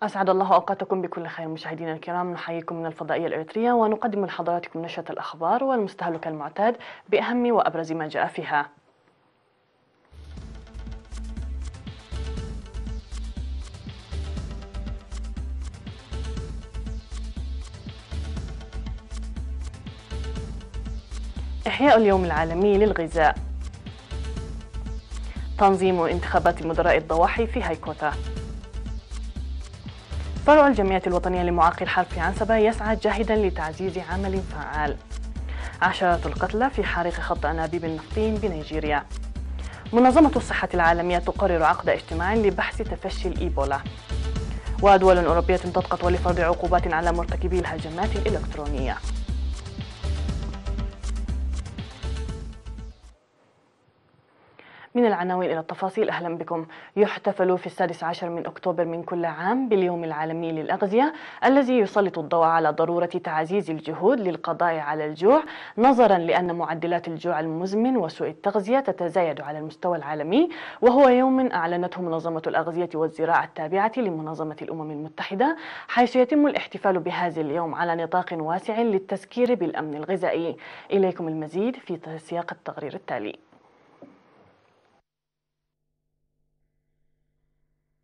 أسعد الله أوقاتكم بكل خير مشاهدينا الكرام، نحييكم من الفضائية الإريترية ونقدم لحضراتكم نشرة الأخبار والمستهلك المعتاد بأهم وأبرز ما جاء فيها. إحياء اليوم العالمي للغذاء. تنظيم انتخابات مدراء الضواحي في هيكوتا. فرع الجمعية الوطنية لمعاقي الحرب في عنسبة يسعى جاهدا لتعزيز عمل فعال. عشرات القتلى في حريق خط أنابيب النفطين بنيجيريا. منظمة الصحة العالمية تقرر عقد اجتماع لبحث تفشي الإيبولا. ودول أوروبية تضغط لفرض عقوبات على مرتكبي الهجمات الإلكترونية. من العناوين إلى التفاصيل، أهلا بكم. يحتفل في 16 من أكتوبر من كل عام باليوم العالمي للأغذية، الذي يسلط الضوء على ضرورة تعزيز الجهود للقضاء على الجوع، نظرا لأن معدلات الجوع المزمن وسوء التغذية تتزايد على المستوى العالمي، وهو يوم أعلنته منظمة الأغذية والزراعة التابعة لمنظمة الأمم المتحدة، حيث يتم الاحتفال بهذا اليوم على نطاق واسع للتذكير بالأمن الغذائي. إليكم المزيد في سياق التقرير التالي.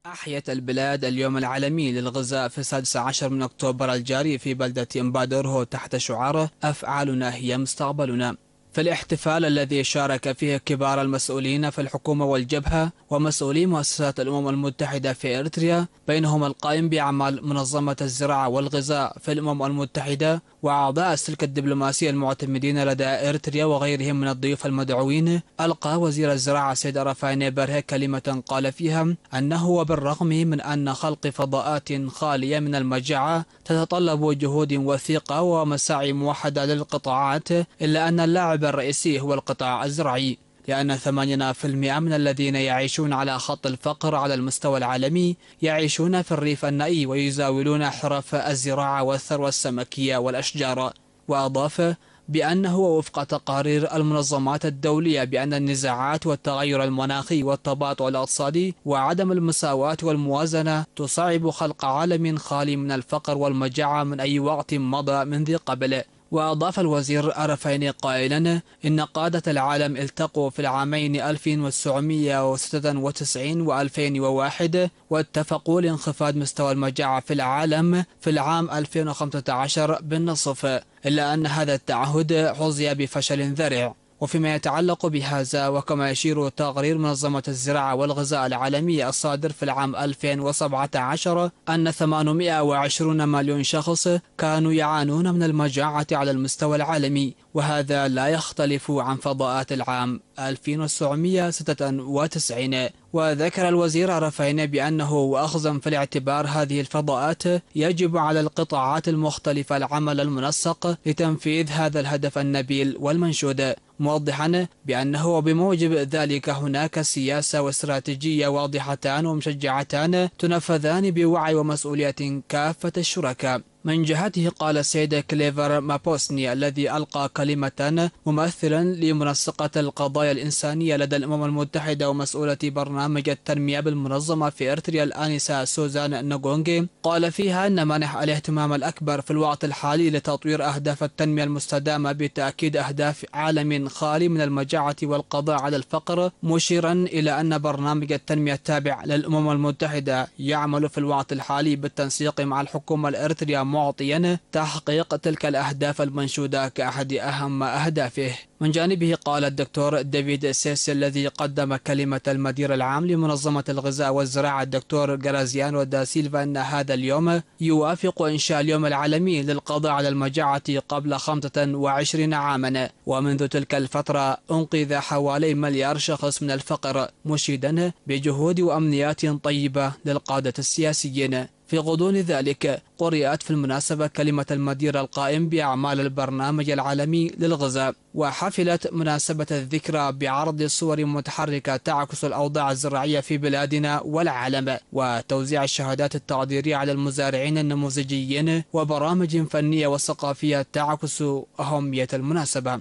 أحيت البلاد اليوم العالمي للغذاء في 16 من أكتوبر الجاري في بلدة إمبادورهو تحت شعار أفعالنا هي مستقبلنا. في الاحتفال الذي شارك فيه كبار المسؤولين في الحكومة والجبهة ومسؤولي مؤسسات الأمم المتحدة في إريتريا، بينهم القائم بأعمال منظمة الزراعة والغذاء في الأمم المتحدة وأعضاء السلك الدبلوماسي المعتمدين لدى إريتريا وغيرهم من الضيوف المدعوين، ألقى وزير الزراعة سيد رافايني برهي كلمة قال فيها أنه وبالرغم من أن خلق فضاءات خالية من المجاعة تتطلب جهود وثيقة ومساعي موحدة للقطاعات، إلا أن اللاعب الرئيسي هو القطاع الزراعي، لأن 80% من الذين يعيشون على خط الفقر على المستوى العالمي يعيشون في الريف النائي ويزاولون حرف الزراعة والثروة السمكية والأشجار. وأضاف بأنه وفق تقارير المنظمات الدولية بأن النزاعات والتغير المناخي والتباطؤ الاقتصادي وعدم المساواة والموازنة تصعب خلق عالم خالي من الفقر والمجاعة من أي وقت مضى من ذي قبل. وأضاف الوزير رافايني قائلا إن قادة العالم التقوا في العامين 1996 و2001 واتفقوا لانخفاض مستوى المجاعة في العالم في العام 2015 بالنصف، إلا أن هذا التعهد حظي بفشل ذريع. وفيما يتعلق بهذا، وكما يشير تقرير منظمة الزراعة والغذاء العالمية الصادر في العام 2017 أن 820 مليون شخص كانوا يعانون من المجاعة على المستوى العالمي، وهذا لا يختلف عن فضاءات العام 1996. وذكر الوزير رافايني بأنه وأخذا في الاعتبار هذه الفضاءات يجب على القطاعات المختلفة العمل المنسق لتنفيذ هذا الهدف النبيل والمنشود، موضحا بأنه بموجب ذلك هناك سياسة واستراتيجية واضحتان ومشجعتان تنفذان بوعي ومسؤولية كافة الشركاء. من جهته قال السيد كليفر مابوسني الذي ألقى كلمة ممثلا لمنسقة القضايا الإنسانية لدى الأمم المتحدة ومسؤولة برنامج التنمية بالمنظمة في إريتريا الآنسة سوزان نغونغي، قال فيها أن منح الاهتمام الأكبر في الوقت الحالي لتطوير أهداف التنمية المستدامة بتأكيد أهداف عالم خالي من المجاعة والقضاء على الفقر، مشيرا إلى أن برنامج التنمية التابع للأمم المتحدة يعمل في الوقت الحالي بالتنسيق مع الحكومة الإريترية معطيا تحقيق تلك الأهداف المنشودة كأحد أهم أهدافه. من جانبه قال الدكتور ديفيد سيسي الذي قدم كلمة المدير العام لمنظمة الغذاء والزراعة الدكتور غرازيانو دا سيلفا أن هذا اليوم يوافق إنشاء اليوم العالمي للقضاء على المجاعة قبل 25 عاما، ومنذ تلك الفترة أنقذ حوالي مليار شخص من الفقر، مشيدا بجهود وأمنيات طيبة للقادة السياسيين. في غضون ذلك قرأت في المناسبة كلمة المدير القائم بأعمال البرنامج العالمي للغذاء، وحفلت مناسبة الذكرى بعرض صور متحركة تعكس الأوضاع الزراعية في بلادنا والعالم، وتوزيع الشهادات التقديرية على المزارعين النموذجيين، وبرامج فنية وثقافية تعكس أهمية المناسبة.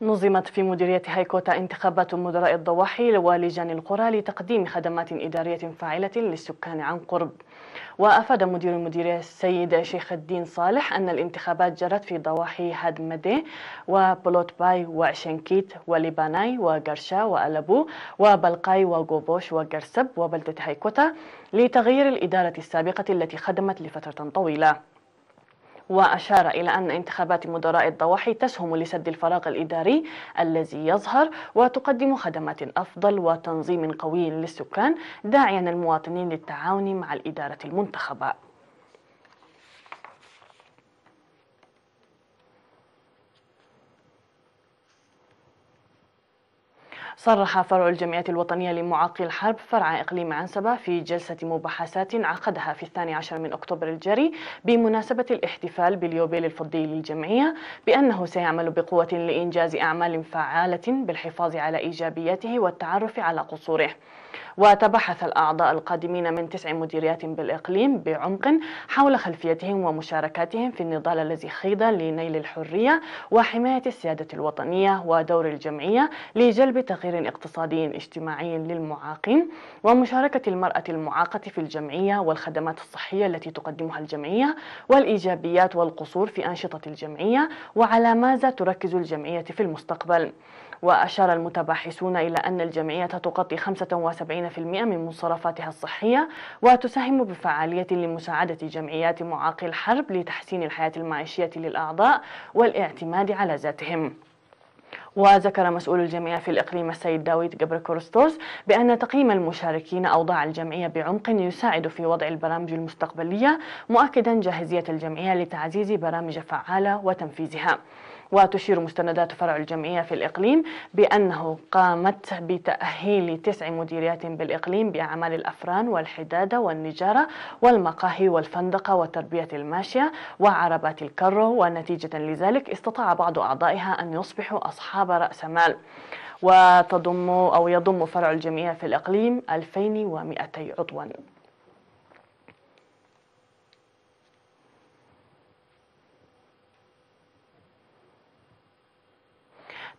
نظمت في مديرية هيكوتا انتخابات مدراء الضواحي ولجان القرى لتقديم خدمات إدارية فاعلة للسكان عن قرب. وأفاد مدير المديرية السيد شيخ الدين صالح أن الانتخابات جرت في ضواحي هادمدي وبلوت باي وعشنكيت ولبناي وقرشا وألبو وبلقاي وغوبوش وقرسب وبلدة هيكوتا لتغيير الإدارة السابقة التي خدمت لفترة طويلة. وأشار إلى أن انتخابات مدراء الضواحي تسهم لسد الفراغ الإداري الذي يظهر وتقدم خدمات أفضل وتنظيم قوي للسكان، داعيا المواطنين للتعاون مع الإدارة المنتخبة. صرح فرع الجمعية الوطنية لمعاقي الحرب فرع إقليم عنسبة في جلسة مباحثات عقدها في 12 من أكتوبر الجاري بمناسبة الاحتفال باليوبيل الفضي للجمعية بأنه سيعمل بقوة لإنجاز أعمال فعالة بالحفاظ على إيجابياته والتعرف على قصوره. وتبحث الأعضاء القادمين من 9 مديريات بالإقليم بعمق حول خلفيتهم ومشاركاتهم في النضال الذي خيض لنيل الحرية وحماية السيادة الوطنية ودور الجمعية لجلب تغيير اقتصادي اجتماعي للمعاقين ومشاركة المرأة المعاقة في الجمعية والخدمات الصحية التي تقدمها الجمعية والإيجابيات والقصور في أنشطة الجمعية وعلى ماذا تركز الجمعية في المستقبل. وأشار المتباحثون إلى أن الجمعية تغطي 75% من مصروفاتها الصحية وتساهم بفعالية لمساعدة جمعيات معاقي الحرب لتحسين الحياة المعيشية للأعضاء والاعتماد على ذاتهم. وذكر مسؤول الجمعية في الإقليم السيد داويد جبر كورستوس بأن تقييم المشاركين أوضاع الجمعية بعمق يساعد في وضع البرامج المستقبلية، مؤكدا جاهزية الجمعية لتعزيز برامج فعالة وتنفيذها. وتشير مستندات فرع الجمعية في الإقليم بأنه قامت بتأهيل 9 مديريات بالإقليم بأعمال الأفران والحدادة والنجارة والمقاهي والفندقة وتربية الماشية وعربات الكرو، ونتيجة لذلك استطاع بعض أعضائها أن يصبحوا أصحاب رأس مال. يضم فرع الجمعية في الإقليم 2200 عضوا.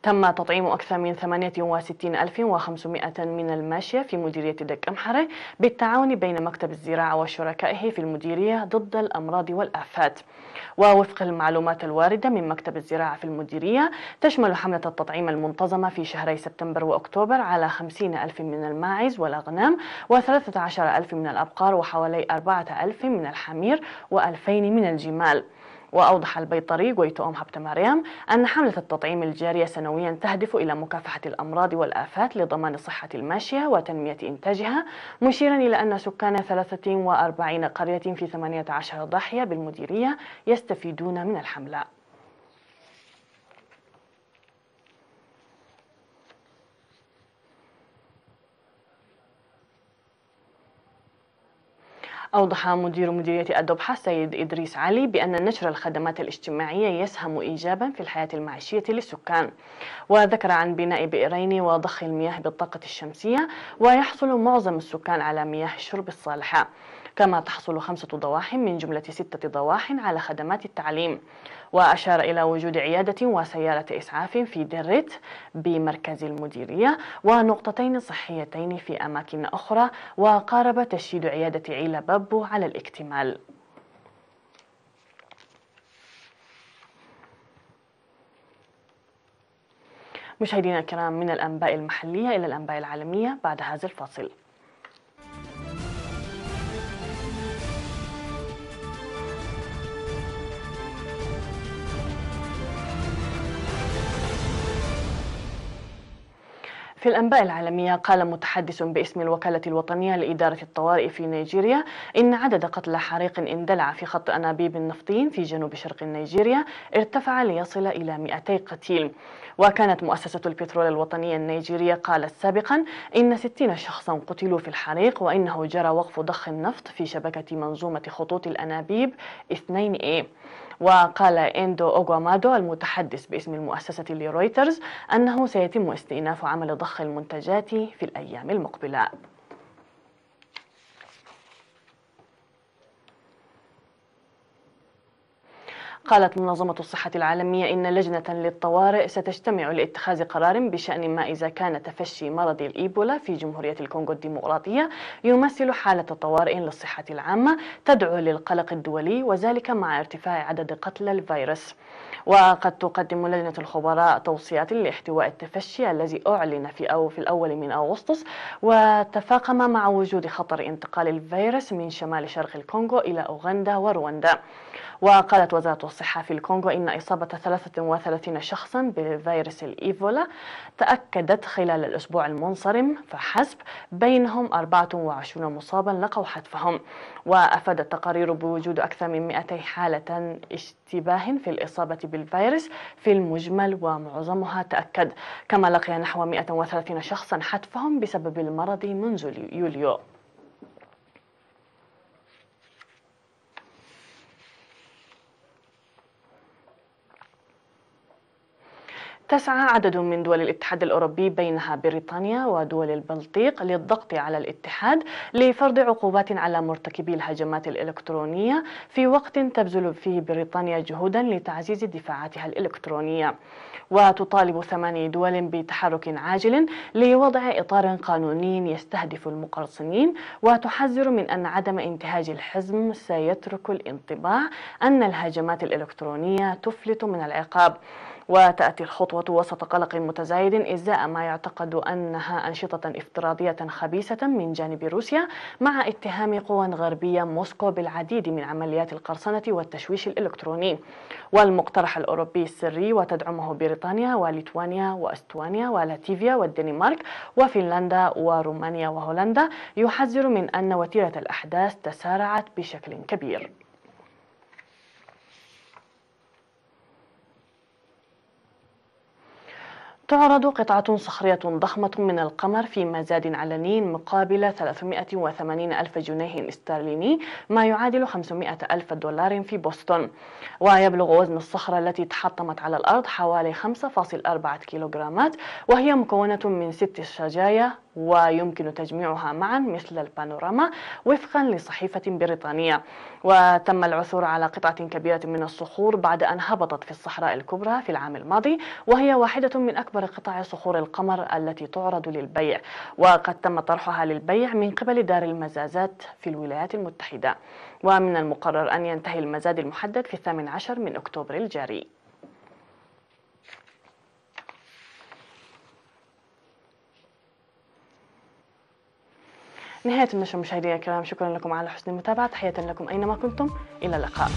تم تطعيم أكثر من 68,500 من الماشية في مديرية دك أمحرة بالتعاون بين مكتب الزراعة وشركائه في المديرية ضد الأمراض والآفات. ووفق المعلومات الواردة من مكتب الزراعة في المديرية، تشمل حملة التطعيم المنتظمة في شهري سبتمبر وأكتوبر على 50,000 من الماعز والأغنام و13,000 من الأبقار وحوالي 4,000 من الحمير و2,000 من الجمال. وأوضح البيطري غويتو هبت مريم أن حملة التطعيم الجارية سنويا تهدف إلى مكافحة الأمراض والآفات لضمان صحة الماشية وتنمية إنتاجها، مشيرا إلى أن سكان 43 قرية في 18 ضاحية بالمديرية يستفيدون من الحملة. أوضح مدير مديرية الضبحة السيد إدريس علي بأن نشر الخدمات الاجتماعية يسهم إيجابا في الحياة المعيشية للسكان. وذكر عن بناء بئرين وضخ المياه بالطاقة الشمسية، ويحصل معظم السكان على مياه الشرب الصالحة. كما تحصل 5 ضواح من جملة 6 ضواح على خدمات التعليم. وأشار إلى وجود عيادة وسيارة إسعاف في دريت بمركز المديرية ونقطتين صحيتين في أماكن أخرى، وقارب تشييد عيادة عيلة بابو على الاكتمال. مشاهدينا الكرام، من الأنباء المحلية إلى الأنباء العالمية بعد هذا الفاصل. في الأنباء العالمية، قال متحدث باسم الوكالة الوطنية لإدارة الطوارئ في نيجيريا إن عدد قتلى حريق اندلع في خط أنابيب النفطين في جنوب شرق نيجيريا ارتفع ليصل إلى 200 قتيل. وكانت مؤسسة البترول الوطنية النيجيرية قالت سابقا إن 60 شخصا قتلوا في الحريق، وإنه جرى وقف ضخ النفط في شبكة منظومة خطوط الأنابيب 2A. وقال إندو أوغوامادو المتحدث باسم المؤسسة لرويترز أنه سيتم استئناف عمل ضخ المنتجات في الأيام المقبلة. قالت منظمة الصحة العالمية إن لجنة للطوارئ ستجتمع لاتخاذ قرار بشأن ما إذا كان تفشي مرض الإيبولا في جمهورية الكونغو الديمقراطية يمثل حالة طوارئ للصحة العامة تدعو للقلق الدولي، وذلك مع ارتفاع عدد قتلى الفيروس. وقد تقدم لجنة الخبراء توصيات لاحتواء التفشي الذي أعلن في الأول من أغسطس، وتفاقم مع وجود خطر انتقال الفيروس من شمال شرق الكونغو إلى أوغندا ورواندا. وقالت وزارة الصحة في الكونغو إن إصابة 33 شخصا بفيروس الإيبولا تأكدت خلال الأسبوع المنصرم فحسب، بينهم 24 مصابا لقوا حتفهم. وأفادت التقارير بوجود أكثر من 200 حالة اشتباه في الإصابة بالفيروس في المجمل، ومعظمها تأكد. كما لقي نحو 130 شخصا حتفهم بسبب المرض منذ يوليو. تسعى عدد من دول الاتحاد الأوروبي بينها بريطانيا ودول البلطيق للضغط على الاتحاد لفرض عقوبات على مرتكبي الهجمات الإلكترونية، في وقت تبذل فيه بريطانيا جهودا لتعزيز دفاعاتها الإلكترونية. وتطالب 8 دول بتحرك عاجل لوضع إطار قانوني يستهدف المقرصنين، وتحذر من أن عدم انتهاج الحزم سيترك الانطباع أن الهجمات الإلكترونية تفلت من العقاب. وتأتي الخطوة وسط قلق متزايد إزاء ما يعتقد أنها أنشطة افتراضية خبيثة من جانب روسيا، مع اتهام قوى غربية موسكو بالعديد من عمليات القرصنة والتشويش الإلكتروني. والمقترح الأوروبي السري وتدعمه بريطانيا وليتوانيا وأستوانيا ولاتفيا والدنمارك وفنلندا ورومانيا وهولندا يحذر من أن وتيرة الأحداث تسارعت بشكل كبير. تعرض قطعة صخرية ضخمة من القمر في مزاد علني مقابل 380 ألف جنيه استرليني، ما يعادل 500 ألف دولار في بوسطن. ويبلغ وزن الصخرة التي تحطمت على الأرض حوالي 5.4 كيلوغرامات، وهي مكونة من 6 شجايا ويمكن تجميعها معا مثل البانوراما، وفقا لصحيفة بريطانية. وتم العثور على قطعة كبيرة من الصخور بعد أن هبطت في الصحراء الكبرى في العام الماضي، وهي واحدة من أكبر قطع صخور القمر التي تعرض للبيع، وقد تم طرحها للبيع من قبل دار المزازات في الولايات المتحدة. ومن المقرر أن ينتهي المزاد المحدد في 18 من أكتوبر الجاري. نهاية النشرة مشاهدينا الكرام، شكرا لكم على حسن المتابعة، تحية لكم أينما كنتم، إلى اللقاء.